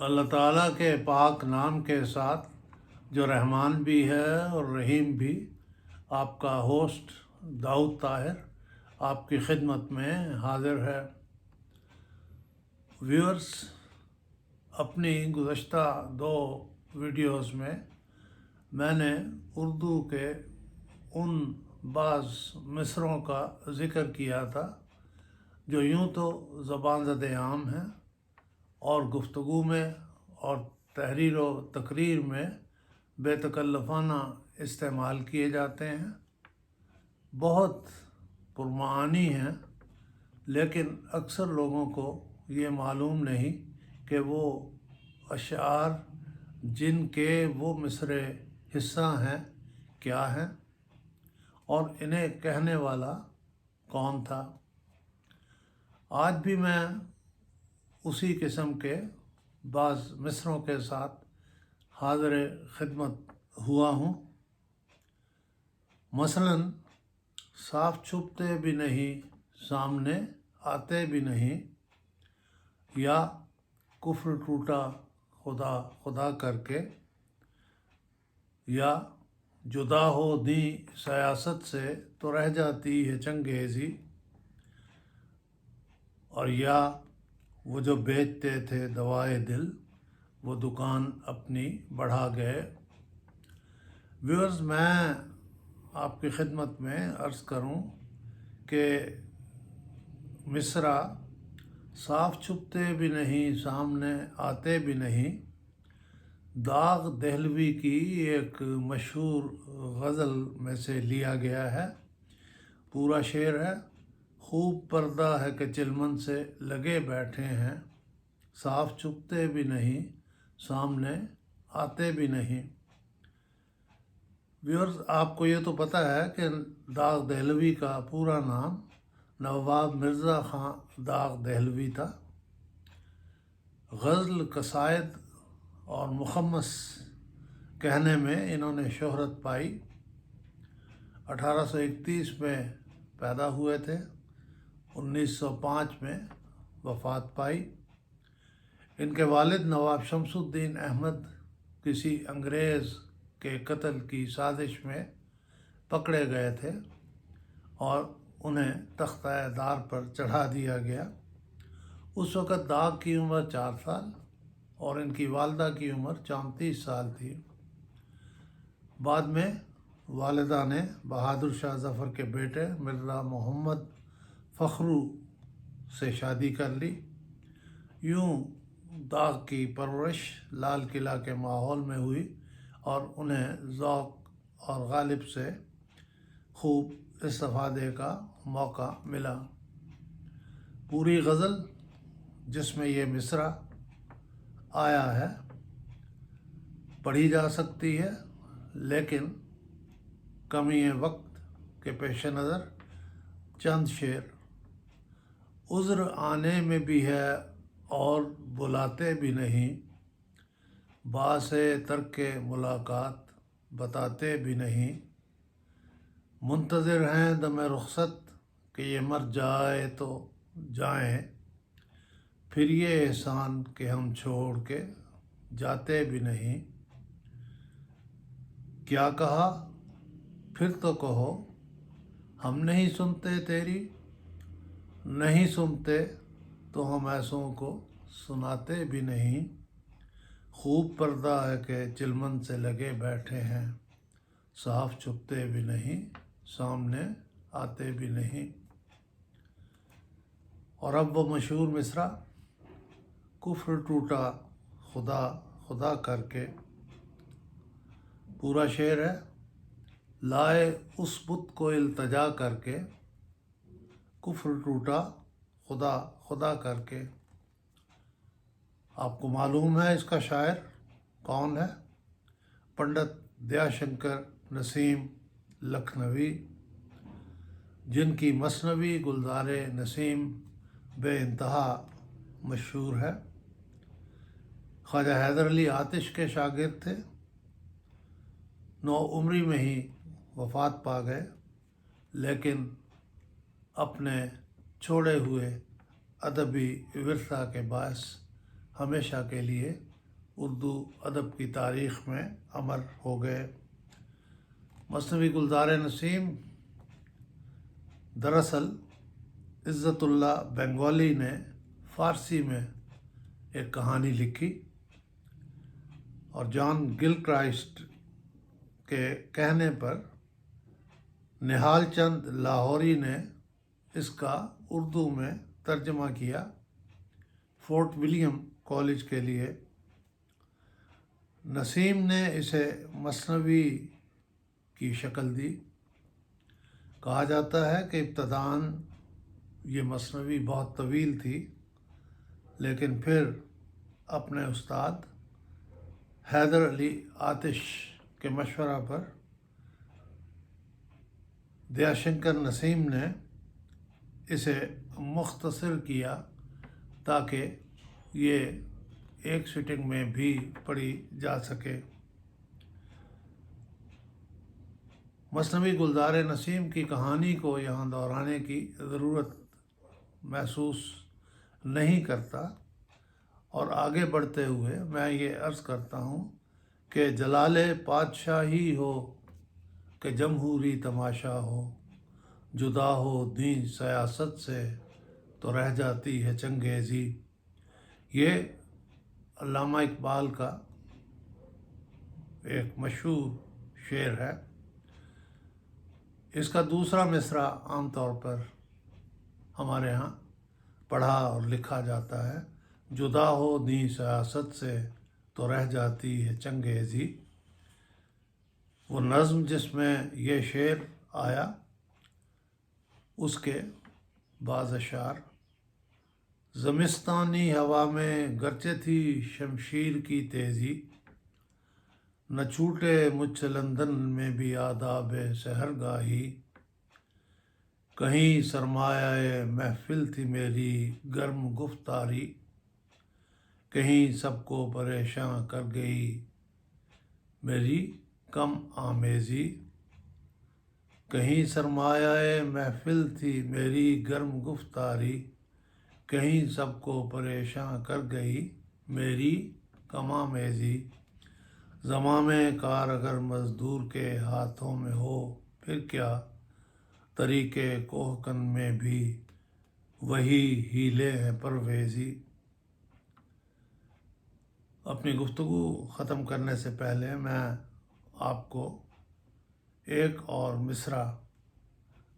اللہ تعالیٰ کے پاک نام کے ساتھ جو رحمان بھی ہے اور رحیم بھی، آپ کا ہوسٹ داؤد طاہر آپ کی خدمت میں حاضر ہے۔ ویورز، اپنی گزشتہ 2 ویڈیوز میں نے اردو کے ان بعض مصرعوں کا ذکر کیا تھا جو یوں تو زبان زد عام ہیں اور گفتگو میں اور تحریر و تقریر میں بے تکلفانہ استعمال کیے جاتے ہیں، بہت پرمعانی ہیں، لیکن اکثر لوگوں کو یہ معلوم نہیں کہ وہ اشعار جن کے وہ مصرعے حصہ ہیں کیا ہیں اور انہیں کہنے والا کون تھا۔ آج بھی میں اسی قسم کے بعض مصرعوں کے ساتھ حاضر خدمت ہوا ہوں۔ مثلاً صاف چھپتے بھی نہیں، سامنے آتے بھی نہیں، یا کفر ٹوٹا خدا خدا کر کے، یا جدا ہو دی سیاست سے تو رہ جاتی ہے چنگیزی، اور یا وہ جو بیچتے تھے دوائے دل وہ دکان اپنی بڑھا گئے۔ ویورز، میں آپ کی خدمت میں عرض کروں کہ مصرع صاف چھپتے بھی نہیں، سامنے آتے بھی نہیں، داغ دہلوی کی ایک مشہور غزل میں سے لیا گیا ہے۔ پورا شعر ہے: خوب پردہ ہے کہ چلمن سے لگے بیٹھے ہیں، صاف چھپتے بھی نہیں، سامنے آتے بھی نہیں۔ ویورز، آپ کو یہ تو پتہ ہے کہ داغ دہلوی کا پورا نام نواب مرزا خان داغ دہلوی تھا۔ غزل، قصائد اور مخمس کہنے میں انہوں نے شہرت پائی۔ 1831 میں پیدا ہوئے تھے، 1905 میں وفات پائی۔ ان کے والد نواب شمس الدین احمد کسی انگریز کے قتل کی سازش میں پکڑے گئے تھے اور انہیں تختہ دار پر چڑھا دیا گیا۔ اس وقت داغ کی عمر 4 سال اور ان کی والدہ کی عمر 34 سال تھی۔ بعد میں والدہ نے بہادر شاہ ظفر کے بیٹے مرزا محمد فخرو سے شادی کر لی۔ یوں داغ کی پرورش لال قلعہ کے ماحول میں ہوئی اور انہیں ذوق اور غالب سے خوب استفادے کا موقع ملا۔ پوری غزل جس میں یہ مصرع آیا ہے پڑھی جا سکتی ہے، لیکن کمی وقت کے پیش نظر چند شعر: عذر آنے میں بھی ہے اور بلاتے بھی نہیں، باعث ترک ملاقات بتاتے بھی نہیں، منتظر ہیں دم رخصت کہ یہ مر جائے تو جائیں، پھر یہ احسان کہ ہم چھوڑ کے جاتے بھی نہیں، کیا کہا پھر تو کہو، ہم نہیں سنتے تیری، نہیں سنتے تو ہم ایسوں کو سناتے بھی نہیں، خوب پردہ ہے کہ چلمن سے لگے بیٹھے ہیں، صاف چھپتے بھی نہیں، سامنے آتے بھی نہیں۔ اور اب وہ مشہور مصرع: کفر ٹوٹا خدا خدا کر کے۔ پورا شعر ہے: لائے اس بت کو التجا کر کے، کفر ٹوٹا خدا خدا کر کے۔ آپ کو معلوم ہے اس کا شاعر کون ہے؟ پنڈت دیا شنکر نسیم لکھنوی، جن کی مثنوی گلزار نسیم بے انتہا مشہور ہے۔ خواجہ حیدر علی آتش کے شاگرد تھے، نوعمری میں ہی وفات پا گئے، لیکن اپنے چھوڑے ہوئے ادبی ورثہ کے باعث ہمیشہ کے لیے اردو ادب کی تاریخ میں امر ہو گئے۔ مثنوی گلزار نسیم دراصل عزت اللہ بنگالی نے فارسی میں ایک کہانی لکھی اور جان گل کرائسٹ کے کہنے پر نہال چند لاہوری نے اس کا اردو میں ترجمہ کیا فورٹ ولیم کالج کے لیے۔ نسیم نے اسے مثنوی کی شکل دی۔ کہا جاتا ہے کہ ابتداً یہ مثنوی بہت طویل تھی، لیکن پھر اپنے استاد حیدر علی آتش کے مشورہ پر دیا شنکر نسیم نے اسے مختصر کیا تاکہ یہ ایک سٹنگ میں بھی پڑھی جا سکے۔ مثنوی گلزار نسیم کی کہانی کو یہاں دہرانے کی ضرورت محسوس نہیں کرتا، اور آگے بڑھتے ہوئے میں یہ عرض کرتا ہوں کہ جلال پادشاہی ہو کہ جمہوری تماشا ہو، جدا ہو دین سیاست سے تو رہ جاتی ہے چنگیزی۔ یہ علامہ اقبال کا ایک مشہور شعر ہے۔ اس کا دوسرا مصرع عام طور پر ہمارے ہاں پڑھا اور لکھا جاتا ہے، جدا ہو دین سیاست سے تو رہ جاتی ہے چنگیزی۔ وہ نظم جس میں یہ شعر آیا اس کے بعض اشعار: زمستانی ہوا میں گرچہ تھی شمشیر کی تیزی، نہ چھوٹے مجھ سے لندن میں بھی آداب سحرگاہی، کہیں سرمایہ محفل تھی میری گرم گفتاری، کہیں سب کو پریشاں کر گئی میری کم آمیزی، کہیں سرمایہ محفل تھی میری گرم گفتاری، کہیں سب کو پریشاں کر گئی میری کم آمیزی، زمام کار اگر مزدور کے ہاتھوں میں ہو پھر کیا، طریقے کوہکن میں بھی وہی ہیلے ہیں پرویزی۔ اپنی گفتگو ختم کرنے سے پہلے میں آپ کو ایک اور مصرع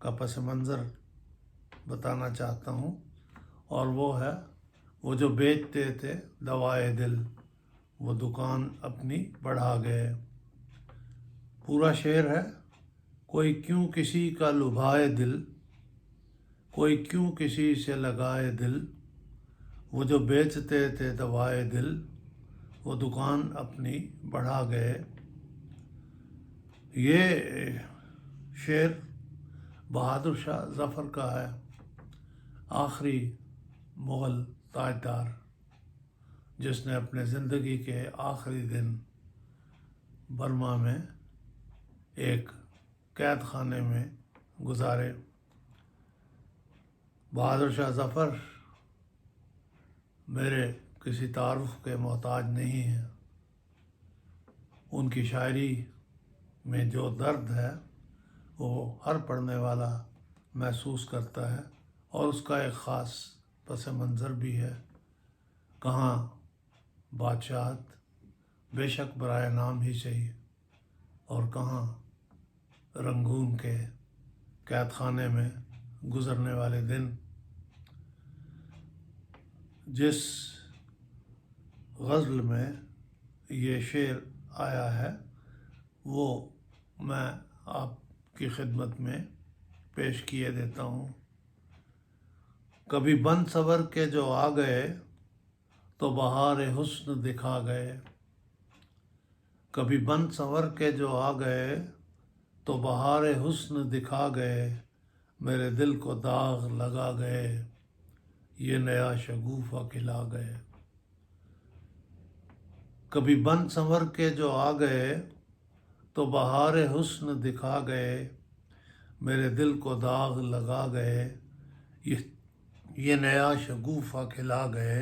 کا پس منظر بتانا چاہتا ہوں، اور وہ ہے: وہ جو بیچتے تھے دوائے دل، وہ دکان اپنی بڑھا گئے۔ پورا شعر ہے: کوئی کیوں کسی کا لبھائے دل، کوئی کیوں کسی سے لگائے دل، وہ جو بیچتے تھے دوائے دل، وہ دکان اپنی بڑھا گئے۔ یہ شعر بہادر شاہ ظفر کا ہے، آخری مغل تاجدار جس نے اپنے زندگی کے آخری دن برما میں ایک قید خانے میں گزارے۔ بہادر شاہ ظفر میرے کسی تعارف کے محتاج نہیں ہیں۔ ان کی شاعری میں جو درد ہے وہ ہر پڑھنے والا محسوس کرتا ہے، اور اس کا ایک خاص پس منظر بھی ہے۔ کہاں بادشاہت بے شک برائے نام ہی صحیح، اور کہاں رنگون کے قید خانے میں گزرنے والے دن۔ جس غزل میں یہ شعر آیا ہے وہ میں آپ کی خدمت میں پیش کیے دیتا ہوں۔ کبھی بن سور کے جو آ گئے تو بہار حسن دکھا گئے، کبھی بن سور کے جو آ گئے تو بہار حسن دکھا گئے، میرے دل کو داغ لگا گئے، یہ نیا شگوفہ کھلا گئے۔ کبھی بن سنور کے جو آ گئے تو بہار حسن دکھا گئے، میرے دل کو داغ لگا گئے، یہ نیا شگوفہ کھلا گئے۔